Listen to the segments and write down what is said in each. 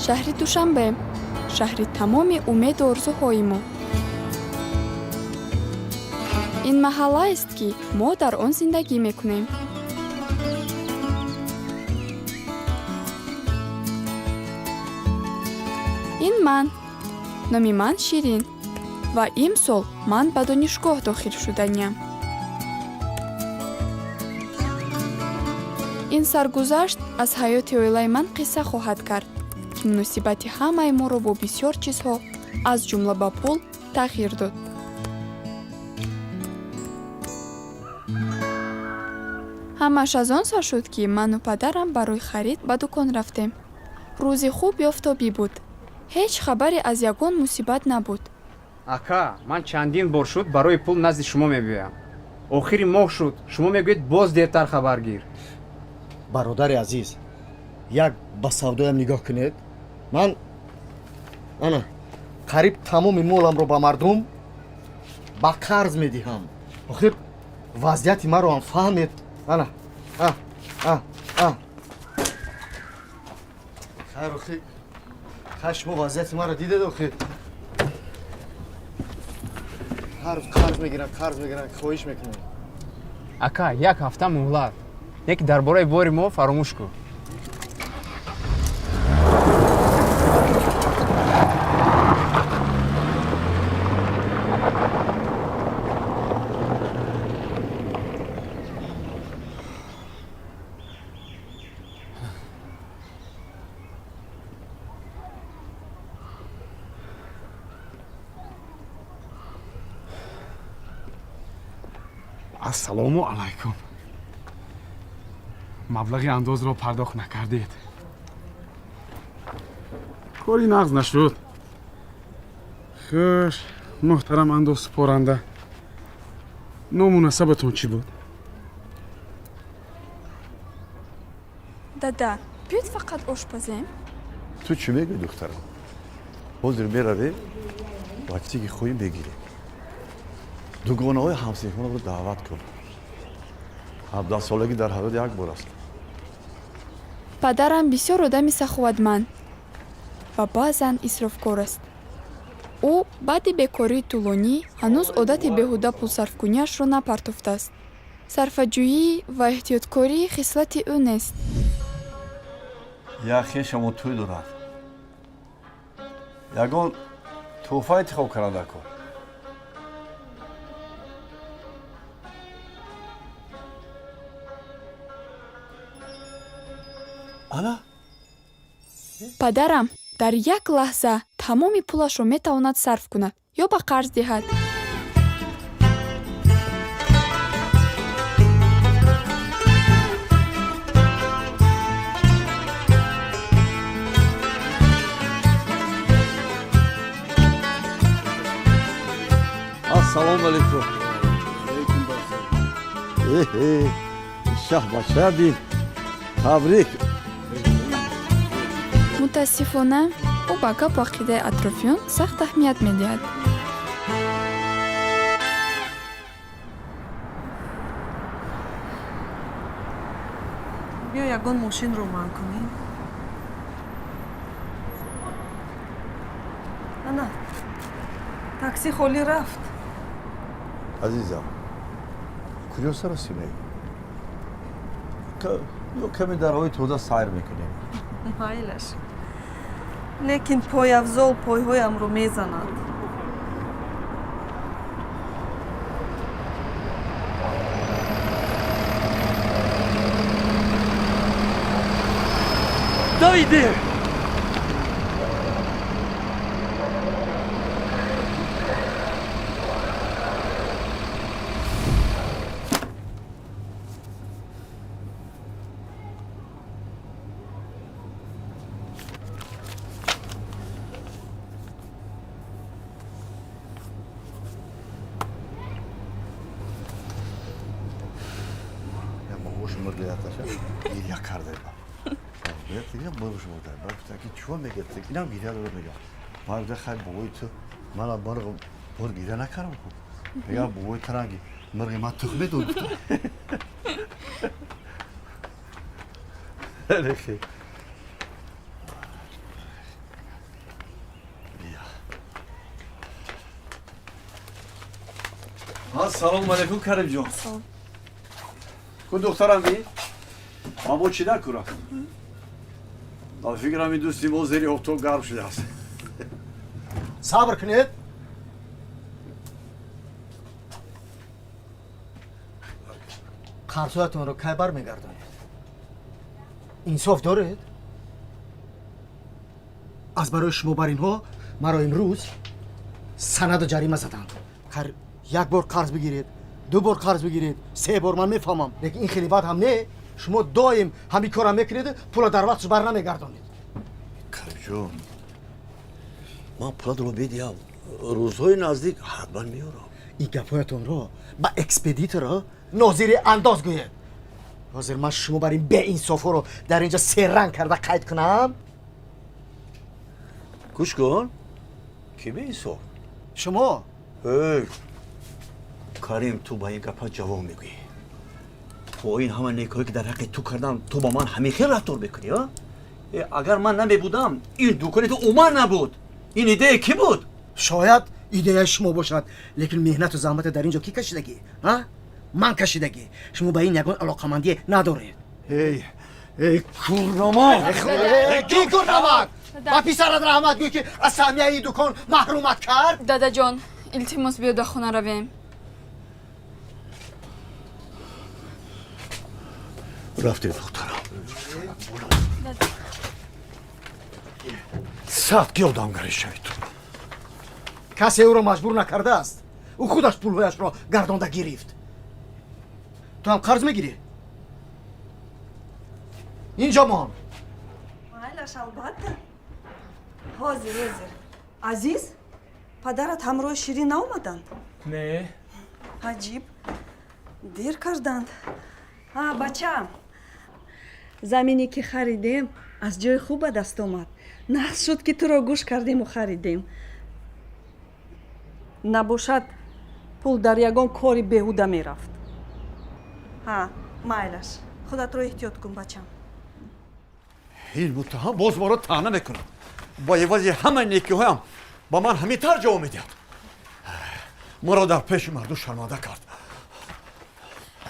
шаҳри Душанбе, шаҳри тамоми умеду орзуҳои мо. ин маҳаллаест, ки мо дар он зиндагӣ мекунем. ин ман, номи ман Ширин ва имсол ман ба донишгоҳ дохил шуданиям. ин саргузашт аз ҳаёти оилаи ман қисса хоҳад кард, ки муносибати ҳамаи моро бо бисёр чизҳо, аз ҷумла ба пул, тағйир дод. ҳамаш аз он сар шуд, ки ману падарам барои харид ба дукон рафтем. рӯзи хуб офтобӣ буд. ҳеҷ хабаре аз ягон мусибат набуд. ака, ман чандин бор шуд барои пул назди шумо мебиям. охири моҳ шуд, шумо мегӯед боз дертар хабар гир. бародари азиз, як ба савдоям нигоҳ кунед. ман ана қариб тамоми моламро ба мардум ба қарз медиҳам. охир вазъияти маро ҳам фаҳмед. ана хайр охи шумо вазъияти маро дидед. охир ҳар рӯз қарз мегирам, хоҳиш мекунам. ака, як ҳафта муҳлат. яке дар бораи бори мо фаромӯш кун. ассалому алайкум. маблағи андозро пардохт накардед. кори нағз нашуд. хуш, муҳтарам андоз супоранда. ному насабатон чӣ буд? дада, биёд фақат ошпазем. ту чӣ мегӯй духтарам? ҳозир меравӣ вақти ки хоҳӣ мегирӣ. дугонаҳои ҳамсинфонро даъват кун. 17-солагӣ дар ҳаёт як бор аст. падарам бисёр одами саховатманд ва баъзан исрофкор аст. ӯ баъди бекории тӯлонӣ ҳанӯз одати беҳуда пулсарфкуниашро напартофтааст. сарфаҷӯӣ ва эҳтиёткорӣ хислати ӯ нест. як хешамо тӯй дорад. ягон тӯҳфа интихоб карда кун. ана падарам дар як лаҳза тамоми пулашро метавонад сарф кунад ё ба қарз диҳад. ассалому алайкум. шаҳ ба шаҳби табрик. мутаассифона ӯ ба гапу ақидаи атрофиён сахт аҳамият медиҳад. биё ягон мошинро ман кунем. ана такси холӣ рафт. азизам, куҷо сарасидем? ё каме дар ҳавои тоза сайр мекунем. майлаш, лекин пойафзол пойҳоямро мезанад. давиде гирья кардаем. чува мегӯяд? инам гирья дорад мегӯям. марда хай бобои ту мана марғ бор гирья накардам. мегӯям бобои таранги марғи ман тух медод. Assalomu alaykum Karimjon. Salom. Kun doktoram iyi. Ama چی نکورم. فکرم این دوستی ما زیر اتاق گرم شده است. صبر کنید. قرضاتون رو کی برمیگردونید؟ انصاف دارید؟ از برای شما بر اینها مرا امروز سند جریمه زدند. یک بار قرض بگیرید، 2 بار قرض بگیرید، 3 بار من میفهمم. لیکن این خیلی بد هم نه. شما دائم همین کارا میکنید، پول در وقتش بر نمیگردونید. Karimjon. من پولات رو بدیم. روزهای نزدیک حتما میارم. این گپایتون رو با اکسپدیتور ناظر انداز گوید. حاضر من شما بر این به انصافا رو در اینجا سررنگ کرده قید کنم. گوش کن. کی به ایسا؟ شما هی. کریم تو با این گپا جواب میگویی. با این همه نیکایی که در حق تو کردم تو با من همیشه رفتار بکنی ها؟ اگر من نمی بودم این دوکانی تو اومد نبود. این ایده کی بود؟ شاید ایده شما باشد، لیکن مهنت و زحمت در اینجا کی کشیدگی؟ ها؟ من کشیدگی. شما به این یگان علاقمندی ندارید. ای کورنمک. کی کورنمک؟ با پسرت رحمت گوی که از سهمیه این دکان محرومت کرد؟ دادا جان التماس بیا در خونه رویم. رفته دخترم. سخت کی آدمگری شوید تو. کسی او را مجبور نکرده است. او خودش پولهایش را گردانده گرفت. تو هم قرض میگیری؟ اینجا مان. مایلش البته. حاضر. عزیز پدرت همراه شیرین ناومدند؟ نه. عجیب. دیر کردند. بچم. زمینی که خریدیم از جای خوب به دست آمد. نقص شد که تو را گوش کردیم و خریدیم. نباشد پول در یگان کاری بهوده می رفت. مایلش. خودت رو احتیاط کن بچم. این متهم باز ما را طعنه میکنه. با عوض همه نیکی هایم با من همین تر جواب میدهد. ما را در پیش مردم شرمنده کرد.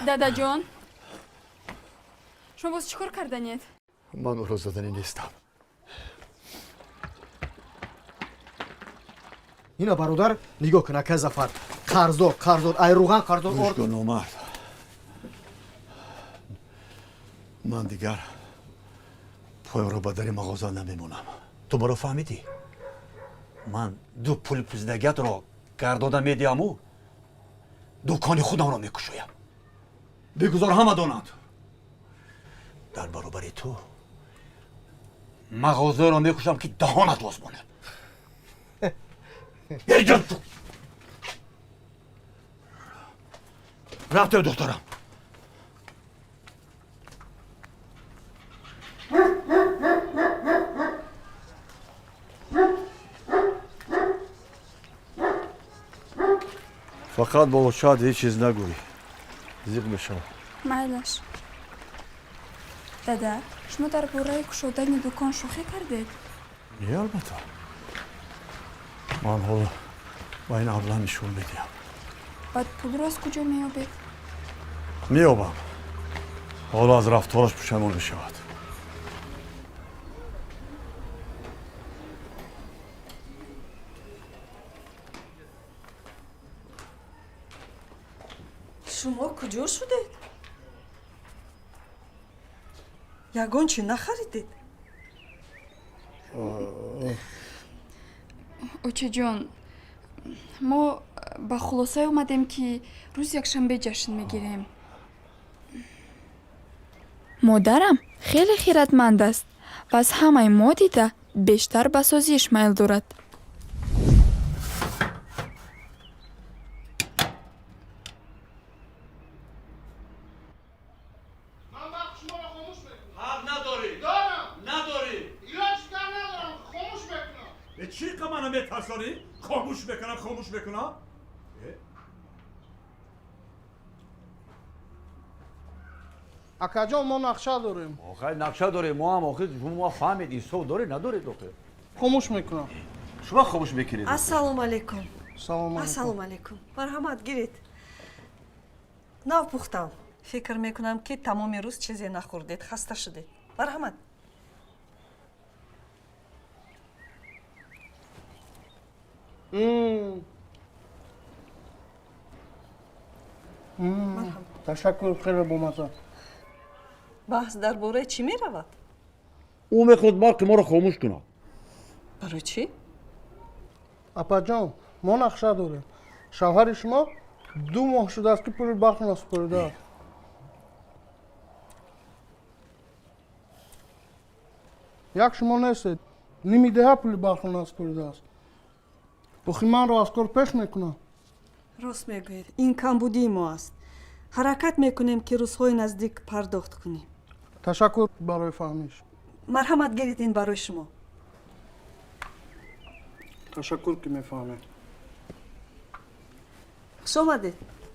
دادا جان شما باز چیکار کردنید؟ من او را زدنی نیستم. اینا برادر نگاه کنه که زفر قرضدار ای روغن قرضدار گوش کن اومد. من دیگر پای رو به در مغازه نمیمونم. تو برو فهمیدی؟ من 2 پول پوزدگیت را گرداده میدیم و دکان خودم را میکشویم. بگذار همه دانند. در برابر تو مغازه را میکشم که دهانت باز مانه. یه جان تو رفته دخترم. فقط با شاید هیچ چیز نگویی. زیق بشم. مایلش. دادا شما در باره کشودن دکان شوخی کردید؟ نه البته. من حالا با این ابله نشون میدیم. بعد پول را از کجا میابید؟ میابم. حالا از رفتارش پشیمان بشود. شما کجا شدید؟ یگان چی نخریدید؟ اوچه جان ما با خلاصه اومدیم که روز یکشنبه جشن میگیریم. مادرم خیلی خیرتمند است و از همه ما دیده بیشتر به سازیش میل دارد. چی که منو میترسانی؟ خاموش بکنم؟ اکا جان ما نقشه داریم. آخه نقشه داره ما هم آخه شما فهمیدین سو داره نداره دکتر. خاموش میکنم. شما خاموش میکنید. السلام علیکم. سلام علیکم. السلام علیکم. مرحمت گیرید. навпухтам. фикр мекунам ки тамоми рӯз чизе нахӯрдед, хаста шудед. Марҳамат. ташаккур, хеле бомаза. баҳс дар бораи чӣ меравад? ӯ мехоҳад балки моро хомӯш кунад. барои чӣ? апаҷон, мо нақша дорем. шавҳари шумо 2 моҳ шудааст ки пули барқ насупоридааст. як шумо нестед, ними деҳа пули барқ насупоридааст. охи манро аз кор пеш мекунам. рост мегӯед, ин камбудии мо аст. ҳаракат мекунем ки рӯзҳои наздик пардохт кунем. ташаккур барои фаҳмиш. марҳамат гиред, ин барои шумо. ташаккур ки мефаҳмед. хуш омадед.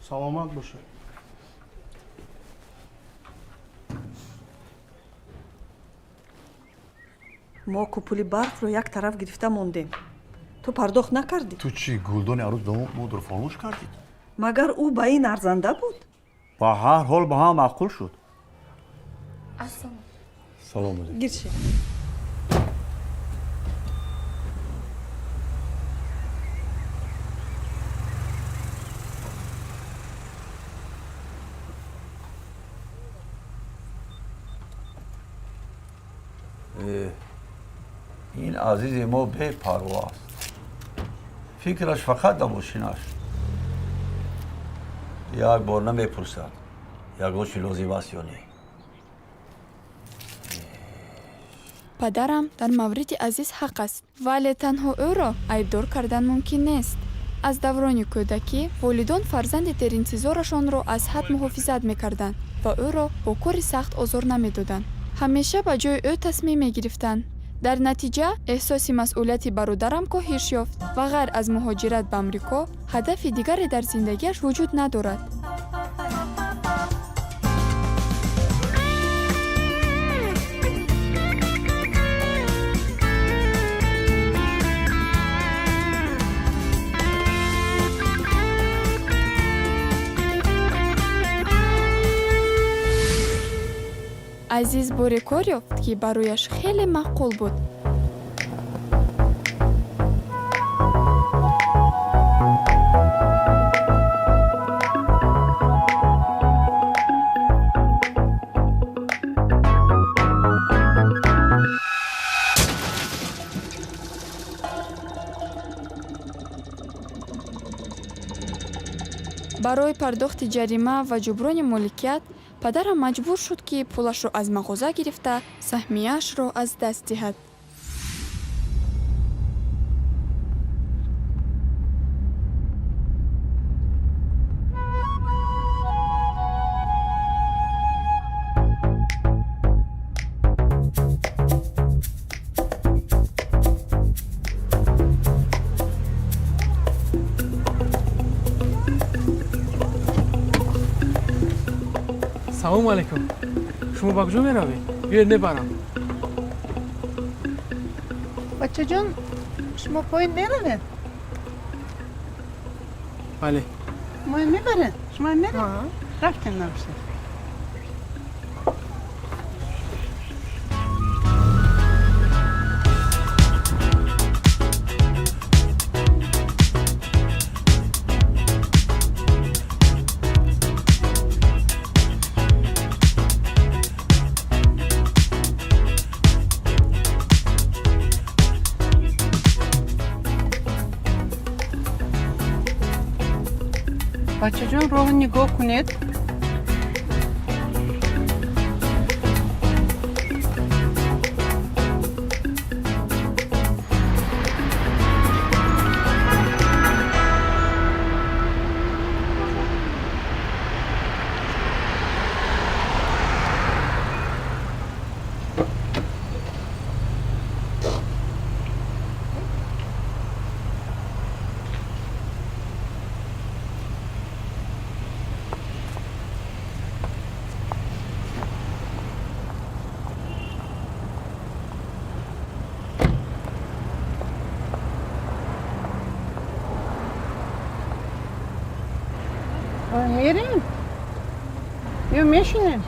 саломат бошед. мо ку пули барқро як тараф гирифта мондем. ту пардохт накардӣ? ту чӣ гулдони арӯз модро фомӯш кардид? магар ӯ ба ин арзанда буд? ба ҳар ҳол ба ҳама маъқул шуд. салом будед. гир шед. ин азизи мо бепарво аст. фикраш фақат ба мошинаш. як бор намепурсад ягон чӣ лозим аст ё не. падарам дар мавриди азиз ҳақ аст, вале танҳо ӯро айбдор кардан мумкин нест. аз даврони кӯдакӣ волидон фарзанди деринтизорашонро аз ҳад муҳофизат мекарданд ва ӯро бо кори сахт озор намедоданд. ҳамеша ба ҷои ӯ тасмим мегирифтанд. дар натиҷа эҳсоси масъулияти бародарам коҳиш ёфт ва ғайр аз муҳоҷират ба амрико ҳадафи дигаре дар зиндагиаш вуҷуд надорад. азиз боре кор ёфт ки барояш хеле маъқул буд. барои пардохти ҷарима ва ҷуброни моликият падарам маҷбур шуд ки пулашро аз мағоза гирифта саҳмияшро аз даст диҳад. салому алайкум. шумо ба куҷо меравед? биёед мебарам. бачаҷон, шумо поин меравед? бале. моин мебаред? шумо меред? рафтем набошед. бачаҷон, роҳро нигоҳ кунед. мерем? بیا میشینیم.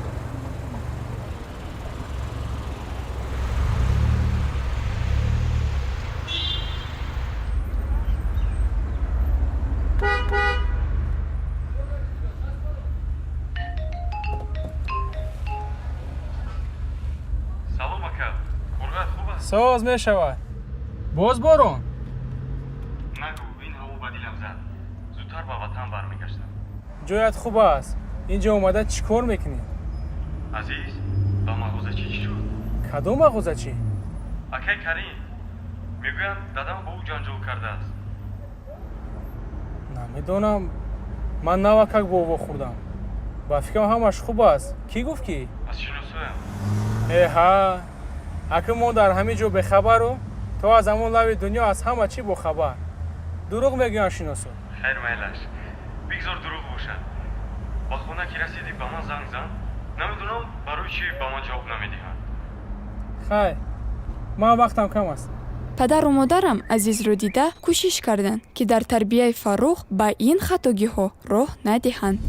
салом ака қурғат хуб аст соз мешавад. боз борон. нагу ин ҳаво ба дилам зад зудтар ба ватан бармегаштам ҷоят хуб аст. инҷо омада чӣ кор мекунӣ? азиз ба мағозачӣ чӣ шуд кадом мағозачӣ? акай карим мегӯянд дадам бо ӯ ҷанҷол кардааст намедонам. ман навакак бо ова хӯрдам. ба фикрам ҳамаш хуб аст. Кӣ гуфт ки? аз шиносоям эҳа, ака мо дар ҳамин ҷо бехабару то аз ҳамон лави дунё аз ҳама чӣ бохабар. дурӯғ мегӯянд шиносо. хайр майлаш бигзор дурӯғ бошад ба хона ки расидӣ ба ман занг зан намедонам барои чӣ ба ман ҷавоб намедиҳанд хайр, ман вақтам кам аст. падару модарам азизро дида кӯшиш карданд ки дар тарбияи Фаррух ба ин хатогиҳо роҳ надиҳанд.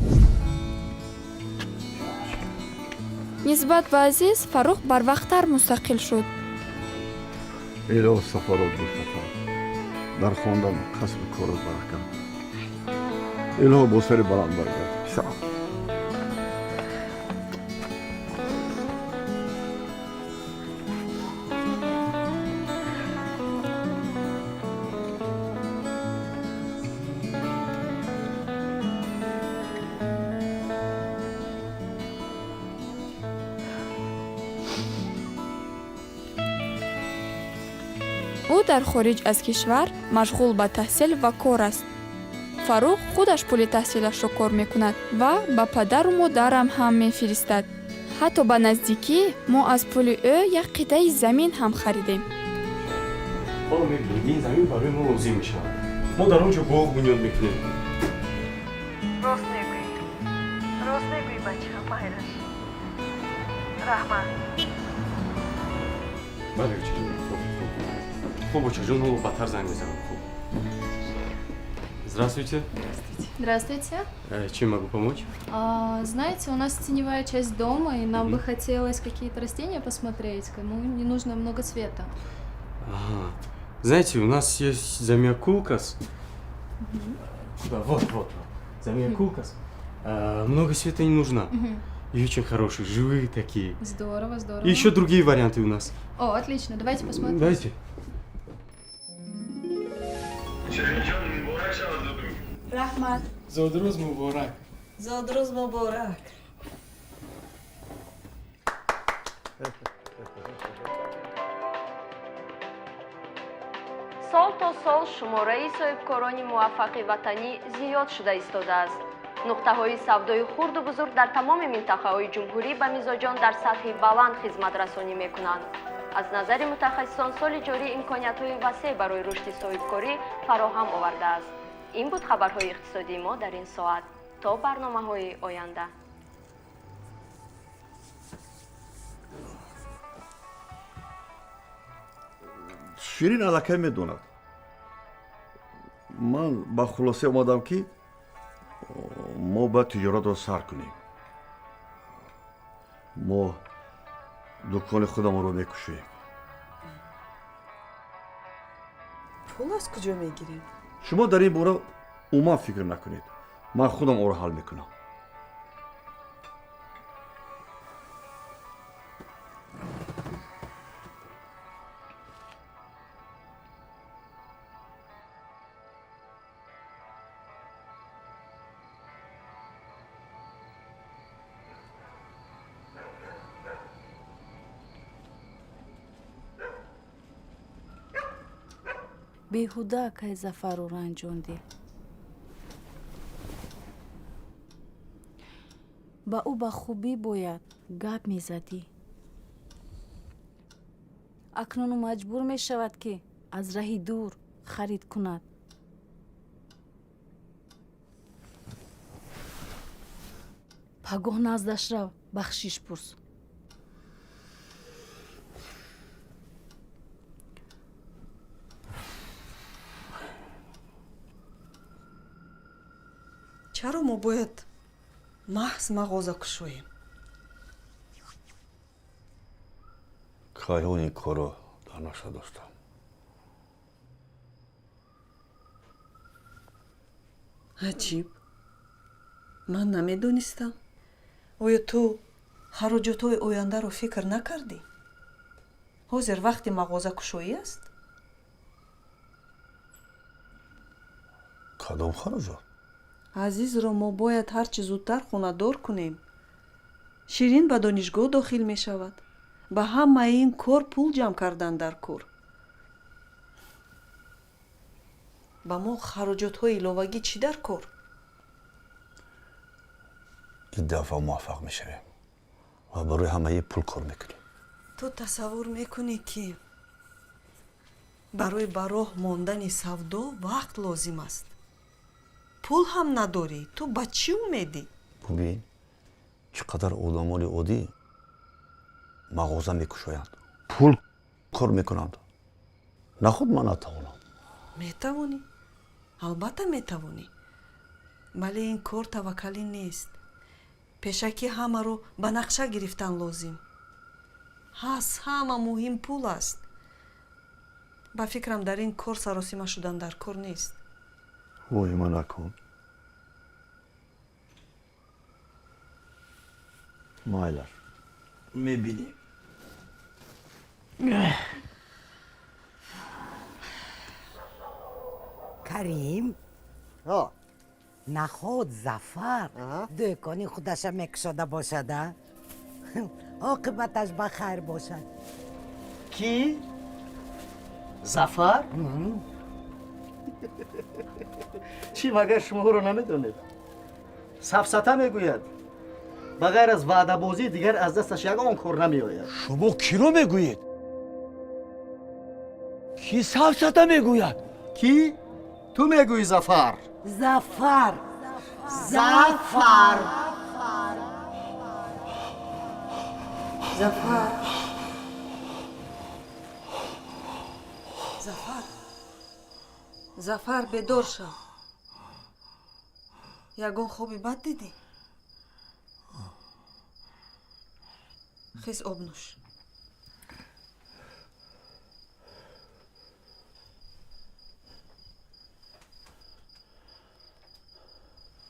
нисбат ба Азиз, Фаррух барвақттар мустақил шуд. الهی سفارات بفتن در خواندن کسب کار و برکت الهی با سر بلند برگرد سلام ӯ дар хориҷ аз кишвар машғул ба таҳсил ва кор аст. Фаррух худаш пули таҳсилашро кор мекунад ва ба падару модарам ҳам мефиристад. ҳатто ба наздикӣ мо аз пули ӯ як қитъаи замин ҳам харидем. ҳоло мебинед ин замин барои мо лозим мешавад мо дар он ҷо боғ бунёд мекунем рост мегӯй бача майлаш раҳмат бале учаҷон хуб учаҷон ҳоло баттар занг мезанам хуб здравствуйте Здравствуйте. Чем могу помочь? Знаете, у нас теневая часть дома, и нам бы хотелось какие-то растения посмотреть, кому не нужно много света. Ага. Знаете, у нас есть замиокулкас. Да, вот. Замиокулкас. Много света не нужно. И очень хорошие, живые такие. Здорово. И еще другие варианты у нас. О, отлично, давайте посмотрим. Давайте. раҳмат зодирӯз муборак. зодрӯз муборак сол то сол шумораи соҳибкорони муваффақи ватанӣ зиёд шуда истодааст. нуқтаҳои савдои хурду бузург дар тамоми минтақаҳои ҷумҳурӣ ба мизоҷон дар сатҳи баланд хизматрасонӣ мекунанд. аз назари мутахассисон соли ҷорӣ имкониятҳои васеъ барои рушди соҳибкорӣ фароҳам овардааст. ин буд хабарҳои иқтисодии мо дар ин соат. то барномаҳои оянда. ширин аллакай медонад ман ба хулоса омадам ки мо бояд тиҷоратро сар кунем мо дукони худамонро мекушоем пул аз куҷо мегирем шумо дар ин бора умуман фикр накунед ман худам онро ҳал мекунам беҳуда акай зафару ранҷондӣ ба ӯ ба хубӣ бояд гап мезадӣ акнун ӯ маҷбур мешавад ки аз раҳи дур харид кунад пагоҳ наздаш рав бахшиш пурс чаро мо бояд маҳз мағоза кушоем. кайҳон ин корро дар наша доштам. аҷиб, ман намедонистам. оё ту хароҷотҳои ояндаро фикр накардӣ? ҳозир вақти мағоза кушоӣ аст? кадом хароҷот? азизро мо бояд ҳарчи зудтар хонадор кунем. ширин ба донишгоҳ дохил мешавад. ба ҳамаи ин кор пул ҷамъ кардан дар кор. ба мо хароҷотҳои иловагӣ чӣ дар кор? ин дафъа муваффақ мешавем ва барои ҳамаи пул кор мекунем. ту тасаввур мекунӣ ки барои ба роҳ мондани савдо вақт лозим аст. пул ҳам надорӣ, ту ба чӣ умедӣ? бубин чӣ қадар одамони оддӣ мағоза мекушоянд, пул кор мекунанд. нахуд ман натавонам. метавонӣ, албатта метавонӣ, вале ин кор таваккалӣ нест. пешакӣ ҳамаро ба нақша гирифтан лозим. ҳас ҳама муҳим пул аст. ба фикрам дар ин кор саросима шудан дар кор нест. воҳима накун. майлар мебинем. карим наход зафар дӯкони худаша мекушода бошада. оқибаташ ба хайр бошад. ки зафар чӣ магар шуморо намедонед? сафсата мегӯяд ба ғайр аз ваъдабозӣ дигар аз дасташ ягон кор намеояд. шумо киро мегӯед? ки сафсата мегӯяд? ки ту мегӯӣ зафар. зафар зафар зафар зафар зафар бедор шав. ягон хоби бад дидӣ? хез об нӯш.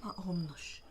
об нӯш.